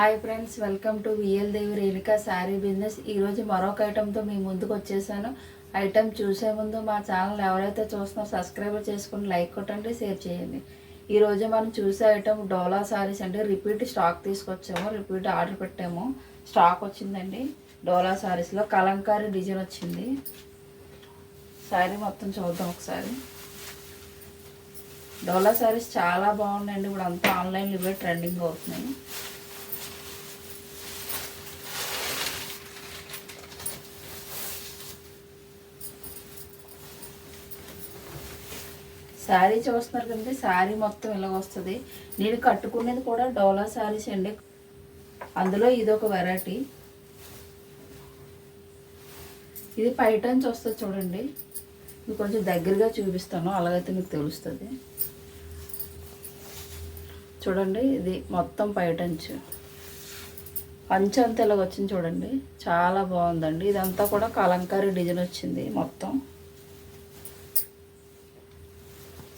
Hi friends, welcome to VL Devi Renuka sari business. ఈరోజు మరొక ఐటెంతో మీ ముందుకు వచ్చేసాను. ఐటెం చూసే ముందు మా ఛానల్ ఎవరైతే చూస్తున్నారో సబ్స్క్రైబ్ చేసుకుని లైక్ కొట్టండి, షేర్ చేయండి. ఈరోజు మనం చూసే ఐటెం డోలా శారీస్ అండి. రిపీట్ స్టాక్ తీసుకొచ్చాము, రిపీట్ ఆర్డర్ పెట్టాము, స్టాక్ వచ్చిందండి. డోలా శారీస్లో కలంకారీ డిజైన్ వచ్చింది. శారీ మొత్తం చూద్దాం ఒకసారి. డోలా శారీస్ చాలా బాగున్నాయండి. ఇప్పుడు అంతా ఆన్లైన్లో ఇవే ట్రెండింగ్ అవుతున్నాయి. శారీ చూస్తున్నారు కదండి, శారీ మొత్తం ఇలా వస్తుంది. నేను కట్టుకునేది కూడా డోలా శారీస్ అండి. అందులో ఇది ఒక వెరైటీ. ఇది పైటన్స్ వస్తుంది చూడండి. ఇది కొంచెం దగ్గరగా చూపిస్తాను, అలాగైతే మీకు తెలుస్తుంది. చూడండి, ఇది మొత్తం పైటన్స్. పంచ అంతా ఇలాగ వచ్చింది చూడండి, చాలా బాగుందండి. ఇదంతా కూడా కలంకారీ డిజైన్ వచ్చింది మొత్తం.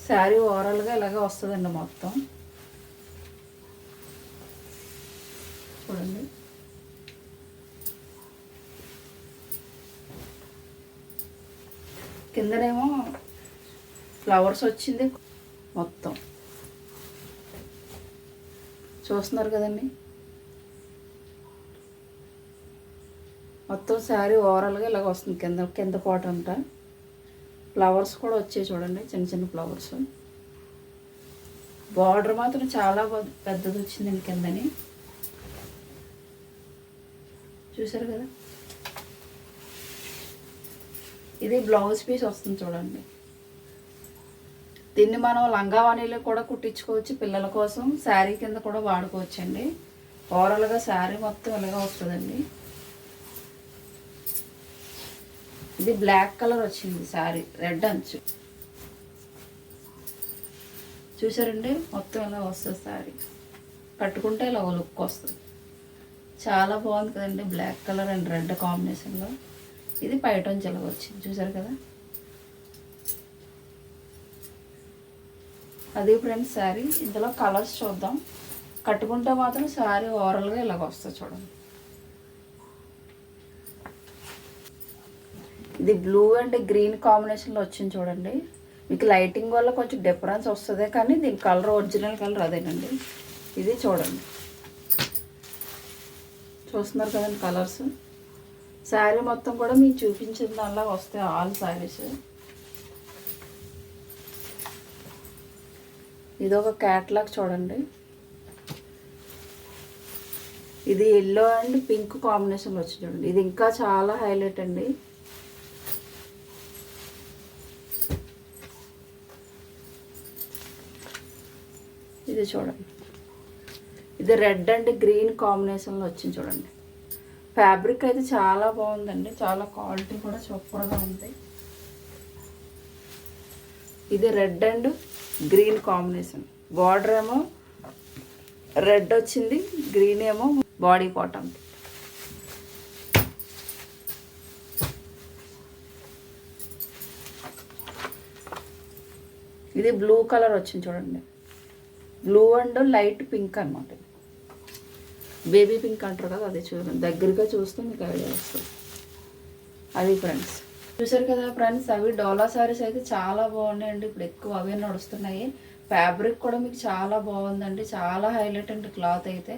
శారీ ఓవరాల్గా ఇలాగే వస్తుందండి మొత్తం. చూడండి, కిందనేమో ఫ్లవర్స్ వచ్చింది మొత్తం. చూస్తున్నారు కదండి, మొత్తం శారీ ఓవరాల్గా ఇలాగ వస్తుంది. కింద పాట అంతా ఫ్లవర్స్ కూడా వచ్చాయి చూడండి, చిన్న చిన్న ఫ్లవర్స్. బార్డర్ మాత్రం చాలా పెద్దది వచ్చిందండి కిందని, చూసారు కదా. ఇది బ్లౌజ్ పీస్ వస్తుంది చూడండి. దీన్ని మనం లంగావాణీలో కూడా కుట్టించుకోవచ్చు, పిల్లల కోసం శారీ కింద కూడా వాడుకోవచ్చండి. ఓవరాల్గా శారీ మొత్తం ఇలాగా వస్తుందండి. ఇది బ్లాక్ కలర్ వచ్చింది శారీ, రెడ్ అంచు. చూసారండి, మొత్తం ఇలా వస్తుంది శారీ. కట్టుకుంటే ఇలా లుక్ వస్తుంది. చాలా బాగుంది కదండి, బ్లాక్ కలర్ అండ్ రెడ్ కాంబినేషన్లో. ఇది పైటొంచి ఇలా వచ్చింది, చూసారు కదా. అది ఫ్రెండ్స్ శారీ. ఇందులో కలర్స్ చూద్దాం. కట్టుకుంటే మాత్రం శారీ ఓవరాల్గా ఇలాగ వస్తుంది చూడండి. ఇది బ్లూ అండ్ గ్రీన్ కాంబినేషన్లో వచ్చింది చూడండి. మీకు లైటింగ్ వల్ల కొంచెం డిఫరెన్స్ వస్తుంది, కానీ దీని కలర్ ఒరిజినల్ కలర్ అదేనండి. ఇది చూడండి, చూస్తున్నారు కదండి కలర్స్. శారీ మొత్తం కూడా మీకు చూపించిన దానిలా వస్తాయి ఆల్ శారీస్. ఇది ఒక క్యాట్లాగ్ చూడండి. ఇది ఎల్లో అండ్ పింక్ కాంబినేషన్లో వచ్చింది చూడండి. ఇది ఇంకా చాలా హైలైట్ అండి. ఇది చూడండి, ఇది రెడ్ అండ్ గ్రీన్ కాంబినేషన్లో వచ్చింది చూడండి. ఫ్యాబ్రిక్ అయితే చాలా బాగుందండి, చాలా క్వాలిటీ కూడా సూపర్గా ఉంది. ఇది red and green combination. Border ఏమో రెడ్ వచ్చింది, గ్రీన్ ఏమో బాడీ కాటన్. ఇది బ్లూ కలర్ వచ్చింది చూడండి. బ్లూ అండ్ లైట్ పింక్ అనమాట. బేబీ పింక్ అంటారు కదా, అది చూడండి. దగ్గరగా చూస్తే మీకు ఐడియా వస్తుంది. అది ఫ్రెండ్స్, చూసారు కదా ఫ్రెండ్స్. అవి డోలా శారీస్ అయితే చాలా బాగున్నాయండి. ఇప్పుడు ఎక్కువ అవే నడుస్తున్నాయి. ఫ్యాబ్రిక్ కూడా మీకు చాలా బాగుందండి, చాలా హైలైట్ అండి. క్లాత్ అయితే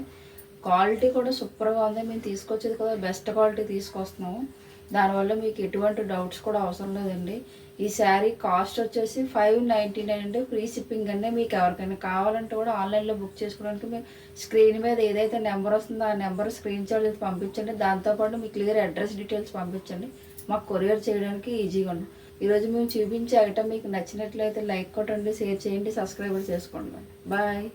క్వాలిటీ కూడా సూపర్గా ఉంది. మేము తీసుకొచ్చేది కదా బెస్ట్ క్వాలిటీ తీసుకొస్తున్నాము. దానివల్ల మీకు ఎటువంటి డౌట్స్ కూడా అవసరం లేదండి. ఈ శారీ కాస్ట్ వచ్చేసి 599 అండి, ఫ్రీ షిప్పింగ్ అండి. మీకు ఎవరికైనా కావాలంటే కూడా ఆన్లైన్లో బుక్ చేసుకోవడానికి మీరు స్క్రీన్ మీద ఏదైతే నెంబర్ వస్తుందో ఆ నెంబర్ స్క్రీన్ షాట్ చేసి పంపించండి. దాంతోపాటు మీ క్లియర్ అడ్రస్ డీటెయిల్స్ పంపించండి, మాకు కొరియర్ చేయడానికి ఈజీగా ఉంది. ఈరోజు మేము చూపించే ఐటమ్ మీకు నచ్చినట్లయితే లైక్ కొట్టండి, షేర్ చేయండి, సబ్స్క్రైబ్ చేసుకోండి. బాయ్.